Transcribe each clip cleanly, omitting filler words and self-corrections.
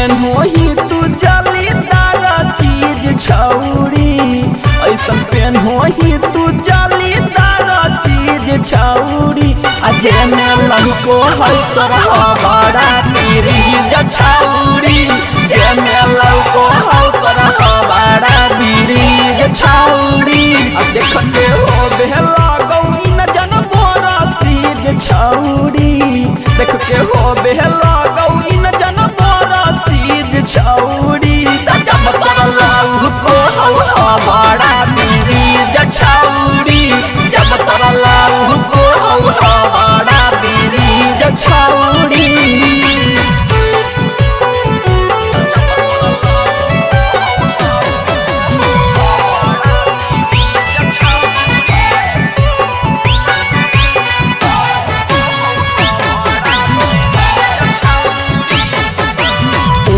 PAN होही तू जालीदार चीज छौरी ऐसन पेन होही तू जालीदार चीज छौरी अजे में लहको है तरह बड़ा पीरी छौरी जे में लहको है तरह बड़ा पीरी छौरी देखते हो बेहला गौरी न जन बोरा सीज छौरी देखते हो बेहला गौरी न जन बोरा सीज छौरी जब तरला को हवा बड़ा पीरी छौरी जब तरला को हवा बड़ा पीरी छौरी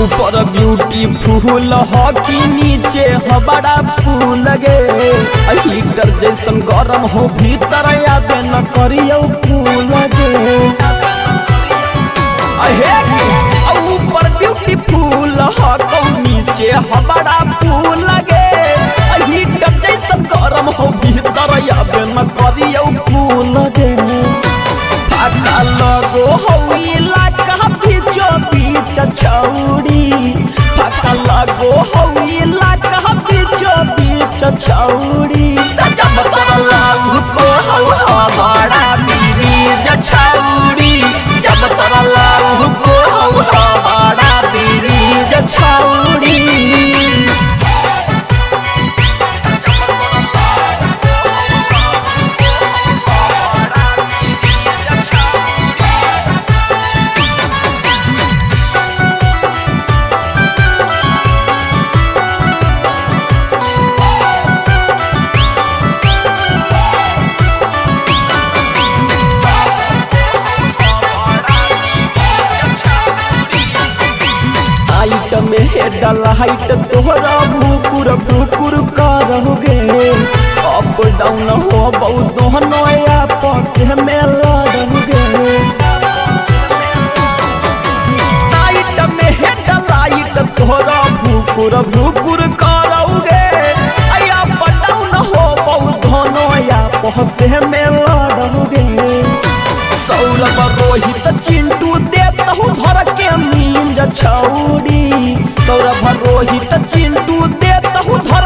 ऊपर ब्यूटीफुल हॉकी नीचे हबड़ा फूल गे हीटर जैसन गरम हो भीतर आबे न करियो फूल गे ऊपर ब्यूटीफुल हॉकी नीचे हबड़ा फूल गे हीटर जैसन गरम हो भीतर आबे न करियो फूल गे फाका लगो हो इलाका बीचो बीच छौरी फाका लगो हो इलाका बीचो बीच छौरी जब तरला को हवा बड़ा पीरी छौरी जब तरला को हवा बड़ा पीरी छौरी में हेडल हाइट तोहरा भूकुर भूकुर करोगे अप डाउन हो बहुत दोनों आपस में लड़ोगे हाइट में हेडल हाइट तोहरा भूकुर भूकुर करोगे अप डाउन हो बहुत दोनों आपस में लड़ोगे सौरभ रोहित चिंटू देता हूँ धर के नींद छौरी सौरभ रोहित चिंटू देता हूँ धर